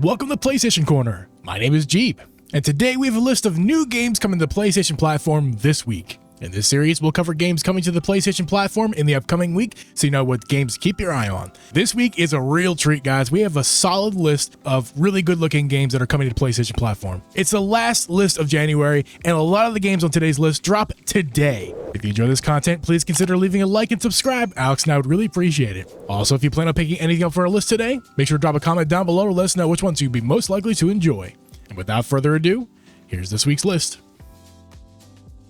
welcome to PlayStation Corner. My name is Jeep, and today we have a list of new games coming to the PlayStation platform this week. In this series, we'll cover games coming to the PlayStation platform in the upcoming week, so you know what games to keep your eye on. This week is a real treat, guys. We have a solid list of really good-looking games that are coming to the PlayStation platform. It's the last list of January, and a lot of the games on today's list drop today. If you enjoy this content, please consider leaving a like and subscribe. Alex and I would really appreciate it. Also, if you plan on picking anything up for our list today, make sure to drop a comment down below to let us know which ones you'd be most likely to enjoy. And without further ado, here's this week's list.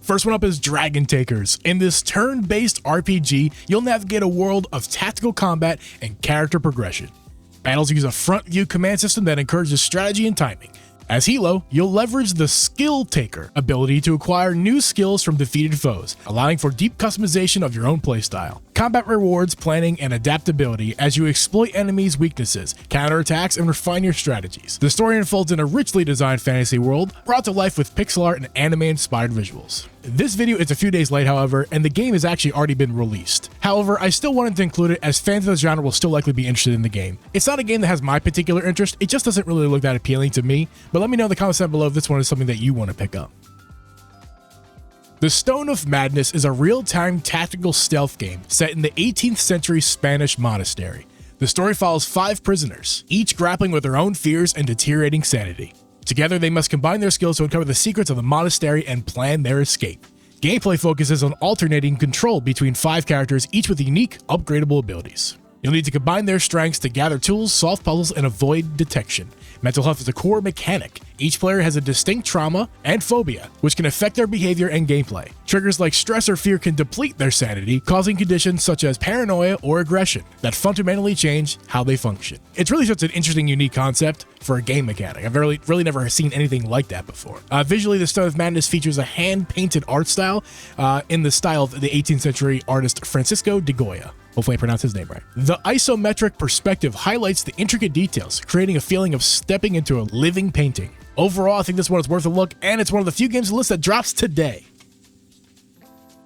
First one up is Dragon Takers. In this turn-based RPG, you'll navigate a world of tactical combat and character progression. Battles use a front-view command system that encourages strategy and timing. As Hilo, you'll leverage the Skill Taker ability to acquire new skills from defeated foes, allowing for deep customization of your own playstyle. Combat rewards planning and adaptability as you exploit enemies' weaknesses, counterattacks, and refine your strategies. The story unfolds in a richly designed fantasy world, brought to life with pixel art and anime-inspired visuals. This video is a few days late, however, and the game has actually already been released. However, I still wanted to include it as fans of the genre will still likely be interested in the game. It's not a game that has my particular interest, it just doesn't really look that appealing to me, but let me know in the comments down below if this one is something that you want to pick up. The Stone of Madness is a real-time tactical stealth game set in the 18th century Spanish monastery. The story follows 5 prisoners, each grappling with their own fears and deteriorating sanity. Together, they must combine their skills to uncover the secrets of the monastery and plan their escape. Gameplay focuses on alternating control between 5 characters, each with unique, upgradable abilities. You'll need to combine their strengths to gather tools, solve puzzles, and avoid detection. Mental health is a core mechanic. Each player has a distinct trauma and phobia, which can affect their behavior and gameplay. Triggers like stress or fear can deplete their sanity, causing conditions such as paranoia or aggression that fundamentally change how they function. It's really such an interesting, unique concept for a game mechanic. I've really never seen anything like that before. Visually, the Stone of Madness features a hand-painted art style in the style of the 18th century artist Francisco de Goya. Hopefully I pronounced his name right. The isometric perspective highlights the intricate details, creating a feeling of stepping into a living painting. Overall, I think this one is worth a look, and it's one of the few games on the list that drops today.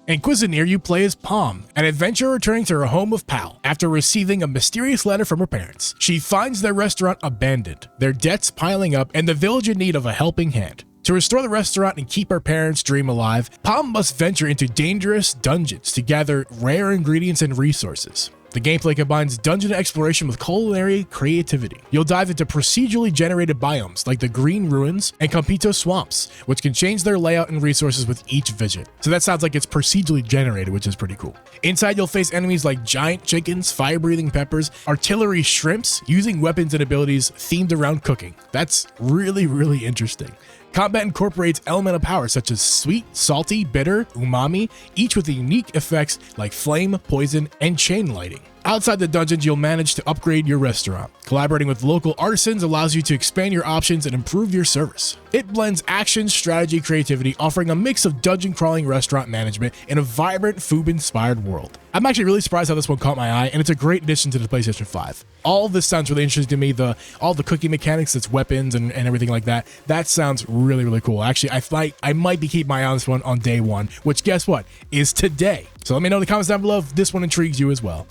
In Cuisineer, you play as Palm, an adventurer returning to her home of Pal after receiving a mysterious letter from her parents. She finds their restaurant abandoned, their debts piling up, and the village in need of a helping hand. To restore the restaurant and keep her parents' dream alive, Palm must venture into dangerous dungeons to gather rare ingredients and resources. The gameplay combines dungeon exploration with culinary creativity. You'll dive into procedurally generated biomes like the Green Ruins and Campito Swamps, which can change their layout and resources with each visit. So that sounds like it's procedurally generated, which is pretty cool. Inside, you'll face enemies like giant chickens, fire-breathing peppers, artillery shrimps, using weapons and abilities themed around cooking. That's really interesting. Combat incorporates elemental powers such as sweet, salty, bitter, umami, each with unique effects like flame, poison, and chain lighting. Outside the dungeons, you'll manage to upgrade your restaurant. Collaborating with local artisans allows you to expand your options and improve your service. It blends action, strategy, creativity, offering a mix of dungeon-crawling restaurant management in a vibrant, food-inspired world. I'm actually really surprised how this one caught my eye, and it's a greght addition to the PlayStation 5. All of this sounds really interesting to me. All the cooking mechanics, its weapons, and everything like that. That sounds really cool. Actually, I might be keeping my eye on this one on day 1, which guess what? Is today. So let me know in the comments down below if this one intrigues you as well.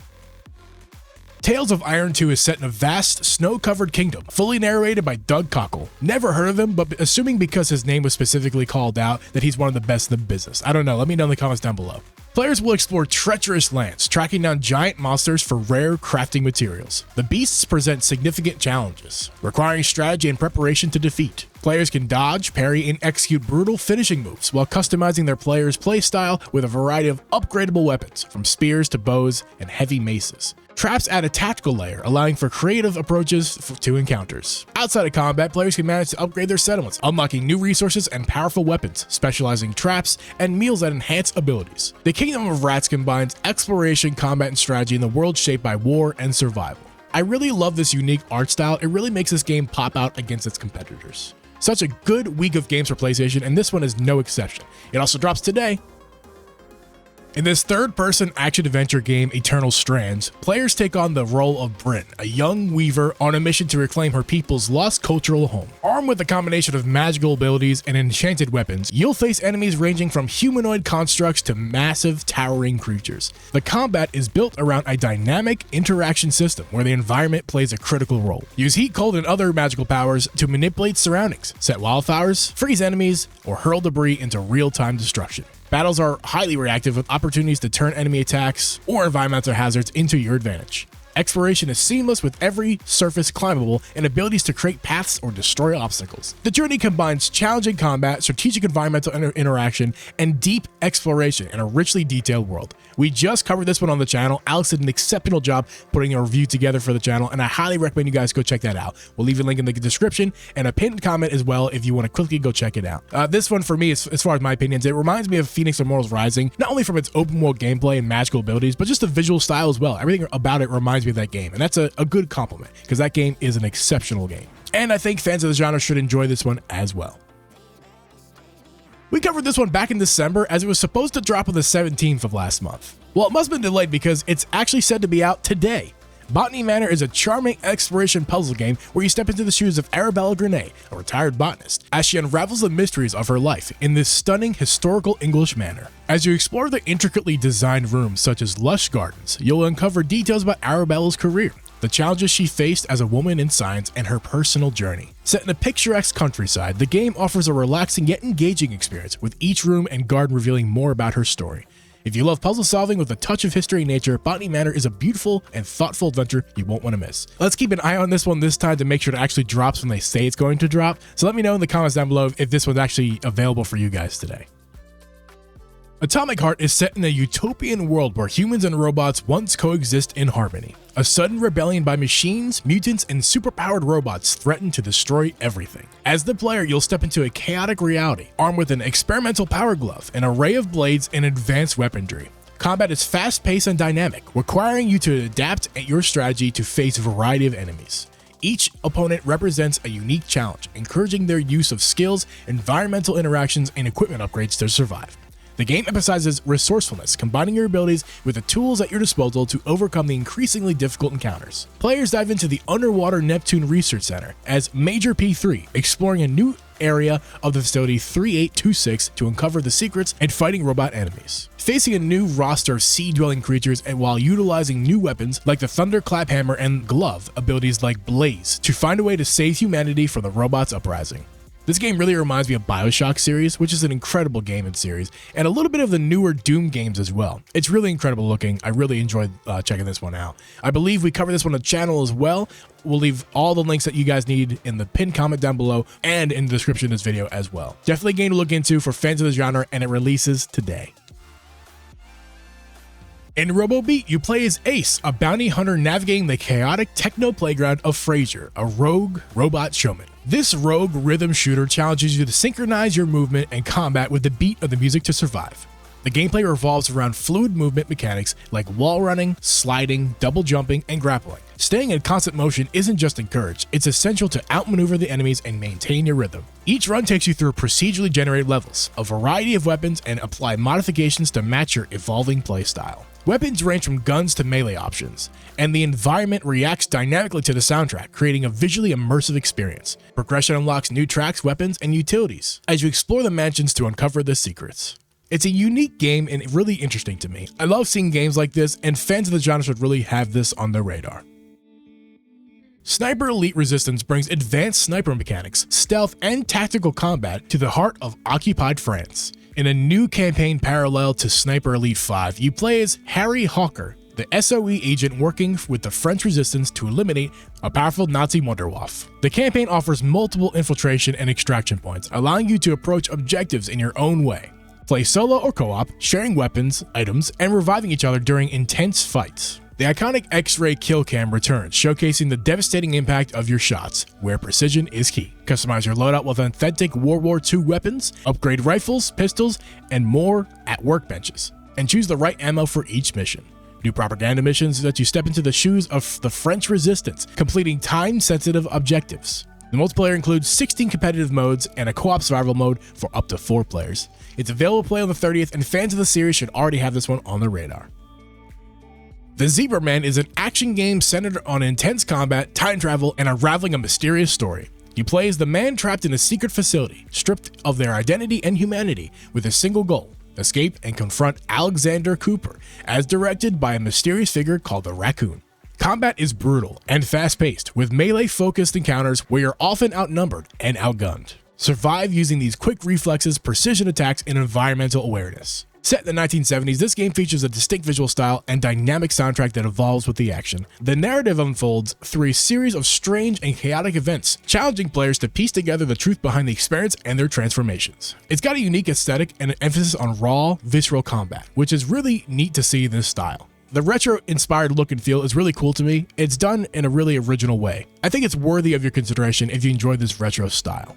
Tales of Iron 2 is set in a vast, snow-covered kingdom, fully narrated by Doug Cockle. Never heard of him, but assuming because his name was specifically called out that he's one of the best in the business. I don't know, let me know in the comments down below. Players will explore treacherous lands, tracking down giant monsters for rare crafting materials. The beasts present significant challenges, requiring strategy and preparation to defeat. Players can dodge, parry, and execute brutal finishing moves while customizing their player's playstyle with a variety of upgradable weapons, from spears to bows and heavy maces. Traps add a tactical layer, allowing for creative approaches to encounters. Outside of combat, players can manage to upgrade their settlements, unlocking new resources and powerful weapons, specializing traps, and meals that enhance abilities. The Kingdom of Rats combines exploration, combat, and strategy in the world shaped by war and survival. I really love this unique art style. It really makes this game pop out against its competitors. Such a good week of games for PlayStation, and this one is no exception. It also drops today. In this third-person action-adventure game, Eternal Strands, players take on the role of Bryn, a young weaver on a mission to reclaim her people's lost cultural home. Armed with a combination of magical abilities and enchanted weapons, you'll face enemies ranging from humanoid constructs to massive, towering creatures. The combat is built around a dynamic interaction system where the environment plays a critical role. Use heat, cold, and other magical powers to manipulate surroundings, set wildfires, freeze enemies, or hurl debris into real-time destruction. Battles are highly reactive with opportunities to turn enemy attacks or environmental hazards into your advantage. Exploration is seamless with every surface climbable and abilities to create paths or destroy obstacles. The journey combines challenging combat, strategic environmental interaction, and deep exploration in a richly detailed world. We just covered this one on the channel. Alex did an exceptional job putting a review together for the channel, and I highly recommend you guys go check that out. We'll leave a link in the description and a pinned comment as well if you want to quickly go check it out. This one for me, as far as my opinions, it reminds me of Phoenix Immortals Rising, not only from its open world gameplay and magical abilities, but just the visual style as well. Everything about it reminds me of that game, and that's a good compliment because that game is an exceptional game. And I think fans of the genre should enjoy this one as well. We covered this one back in December as it was supposed to drop on the 17th of last month. Well, it must have been delayed because it's actually said to be out today. Botany Manor is a charming exploration puzzle game where you step into the shoes of Arabella Grenay, a retired botanist, as she unravels the mysteries of her life in this stunning historical English manor. As you explore the intricately designed rooms such as lush gardens, you'll uncover details about Arabella's career, the challenges she faced as a woman in science, and her personal journey. Set in a picturesque countryside, the game offers a relaxing yet engaging experience, with each room and garden revealing more about her story. If you love puzzle solving with a touch of history and nature, Botany Manor is a beautiful and thoughtful adventure you won't want to miss. Let's keep an eye on this one this time to make sure it actually drops when they say it's going to drop. So let me know in the comments down below if this one's actually available for you guys today. Atomic Heart is set in a utopian world where humans and robots once coexist in harmony. A sudden rebellion by machines, mutants, and superpowered robots threaten to destroy everything. As the player, you'll step into a chaotic reality, armed with an experimental power glove, an array of blades, and advanced weaponry. Combat is fast-paced and dynamic, requiring you to adapt your strategy to face a variety of enemies. Each opponent represents a unique challenge, encouraging their use of skills, environmental interactions, and equipment upgrades to survive. The game emphasizes resourcefulness, combining your abilities with the tools at your disposal to overcome the increasingly difficult encounters. Players dive into the underwater Neptune Research Center as Major P3, exploring a new area of the facility 3826 to uncover the secrets and fighting robot enemies. Facing a new roster of sea-dwelling creatures and while utilizing new weapons like the Thunderclap Hammer and Glove abilities like Blaze to find a way to save humanity from the robots' uprising. This game really reminds me of BioShock series, which is an incredible game and series, and a little bit of the newer Doom games as well. It's really incredible looking. I really enjoyed checking this one out. I believe we covered this one on the channel as well. We'll leave all the links that you guys need in the pinned comment down below and in the description of this video as well. Definitely a game to look into for fans of the genre, and it releases today. In Robobeat, you play as Ace, a bounty hunter navigating the chaotic techno playground of Fraser, a rogue robot showman. This rogue rhythm shooter challenges you to synchronize your movement and combat with the beat of the music to survive. The gameplay revolves around fluid movement mechanics like wall running, sliding, double jumping, and grappling. Staying in constant motion isn't just encouraged, it's essential to outmaneuver the enemies and maintain your rhythm. Each run takes you through procedurally generated levels, a variety of weapons, and apply modifications to match your evolving playstyle. Weapons range from guns to melee options, and the environment reacts dynamically to the soundtrack, creating a visually immersive experience. Progression unlocks new tracks, weapons, and utilities as you explore the mansions to uncover the secrets. It's a unique game and really interesting to me. I love seeing games like this, and fans of the genre should really have this on their radar. Sniper Elite Resistance brings advanced sniper mechanics, stealth, and tactical combat to the heart of occupied France. In a new campaign parallel to Sniper Elite 5, you play as Harry Hawker, the SOE agent working with the French resistance to eliminate a powerful Nazi Wunderwaffe. The campaign offers multiple infiltration and extraction points, allowing you to approach objectives in your own way. Play solo or co-op, sharing weapons, items, and reviving each other during intense fights. The iconic X-ray kill cam returns, showcasing the devastating impact of your shots, where precision is key. Customize your loadout with authentic World War II weapons, upgrade rifles, pistols, and more at workbenches, and choose the right ammo for each mission. New propaganda missions let you step into the shoes of the French resistance, completing time-sensitive objectives. The multiplayer includes 16 competitive modes and a co-op survival mode for up to 4 players. It's available to play on the 30th, and fans of the series should already have this one on their radar. The Zebra Man is an action game centered on intense combat, time travel, and unraveling a mysterious story. You play as the man trapped in a secret facility, stripped of their identity and humanity, with a single goal: escape and confront Alexander Cooper, as directed by a mysterious figure called the Raccoon. Combat is brutal and fast-paced, with melee-focused encounters where you're often outnumbered and outgunned. Survive using these quick reflexes, precision attacks, and environmental awareness. Set in the 1970s, this game features a distinct visual style and dynamic soundtrack that evolves with the action. The narrative unfolds through a series of strange and chaotic events, challenging players to piece together the truth behind the experience and their transformations. It's got a unique aesthetic and an emphasis on raw, visceral combat, which is really neat to see in this style. The retro-inspired look and feel is really cool to me. It's done in a really original way. I think it's worthy of your consideration if you enjoy this retro style.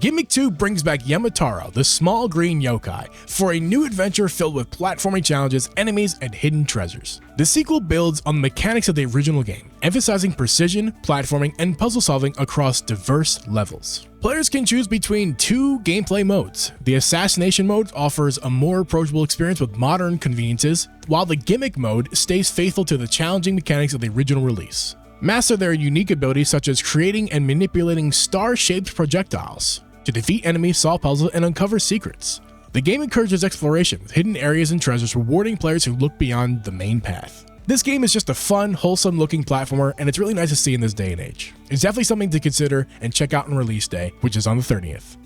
Gimmick 2 brings back Yamataro, the small green yokai, for a new adventure filled with platforming challenges, enemies, and hidden treasures. The sequel builds on the mechanics of the original game, emphasizing precision, platforming, and puzzle solving across diverse levels. Players can choose between 2 gameplay modes. The Assassination mode offers a more approachable experience with modern conveniences, while the Gimmick mode stays faithful to the challenging mechanics of the original release. Master their unique abilities such as creating and manipulating star-shaped projectiles to defeat enemies, solve puzzles, and uncover secrets. The game encourages exploration with hidden areas and treasures, rewarding players who look beyond the main path. This game is just a fun, wholesome-looking platformer, and it's really nice to see in this day and age. It's definitely something to consider and check out on release day, which is on the 30th.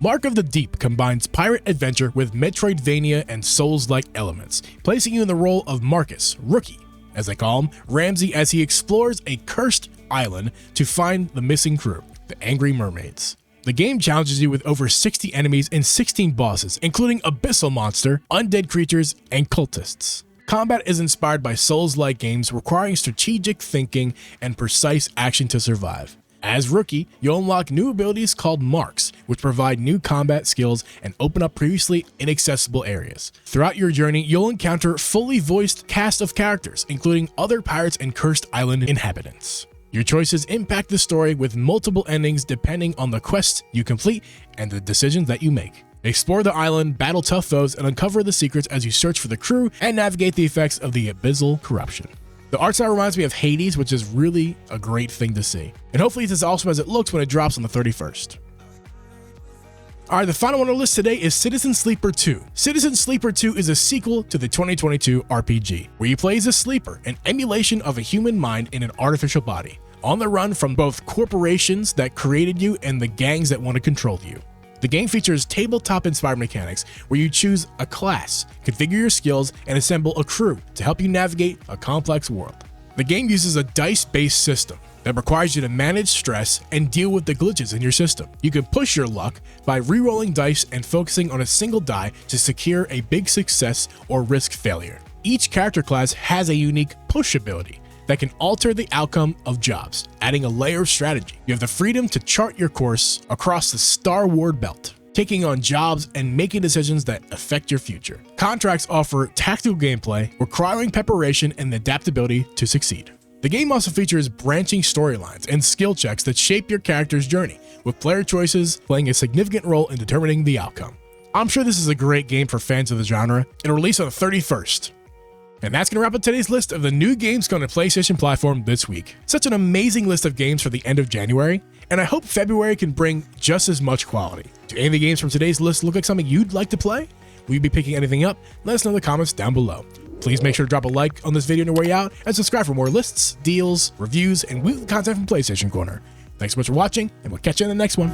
Mark of the Deep combines pirate adventure with Metroidvania and Souls-like elements, placing you in the role of Marcus, Rookie, as they call him, Ramsey, as he explores a cursed island to find the missing crew, the Angry Mermaids. The game challenges you with over 60 enemies and 16 bosses, including abyssal monster, undead creatures, and cultists. Combat is inspired by Souls-like games requiring strategic thinking and precise action to survive. As Rookie, you'll unlock new abilities called Marks, which provide new combat skills and open up previously inaccessible areas. Throughout your journey, you'll encounter fully voiced cast of characters, including other pirates and cursed island inhabitants. Your choices impact the story with multiple endings depending on the quests you complete and the decisions that you make. Explore the island, battle tough foes, and uncover the secrets as you search for the crew and navigate the effects of the abyssal corruption. The art style reminds me of Hades, which is really a great thing to see. And hopefully it's as awesome as it looks when it drops on the 31st. Alright, the final one on the list today is Citizen Sleeper 2. Citizen Sleeper 2 is a sequel to the 2022 RPG, where you play as a sleeper, an emulation of a human mind in an artificial body, on the run from both corporations that created you and the gangs that want to control you. The game features tabletop-inspired mechanics where you choose a class, configure your skills, and assemble a crew to help you navigate a complex world. The game uses a dice-based system that requires you to manage stress and deal with the glitches in your system. You can push your luck by re-rolling dice and focusing on a single die to secure a big success or risk failure. Each character class has a unique push ability that can alter the outcome of jobs, adding a layer of strategy. You have the freedom to chart your course across the starward belt, taking on jobs and making decisions that affect your future. Contracts offer tactical gameplay, requiring preparation and adaptability to succeed. The game also features branching storylines and skill checks that shape your character's journey, with player choices playing a significant role in determining the outcome. I'm sure this is a great game for fans of the genre. It'll release on the 31st. And that's going to wrap up today's list of the new games coming to PlayStation platform this week. Such an amazing list of games for the end of January, and I hope February can bring just as much quality. Do any of the games from today's list look like something you'd like to play? Will you be picking anything up? Let us know in the comments down below. Please make sure to drop a like on this video on your way out, and subscribe for more lists, deals, reviews, and weekly content from PlayStation Corner. Thanks so much for watching, and we'll catch you in the next one.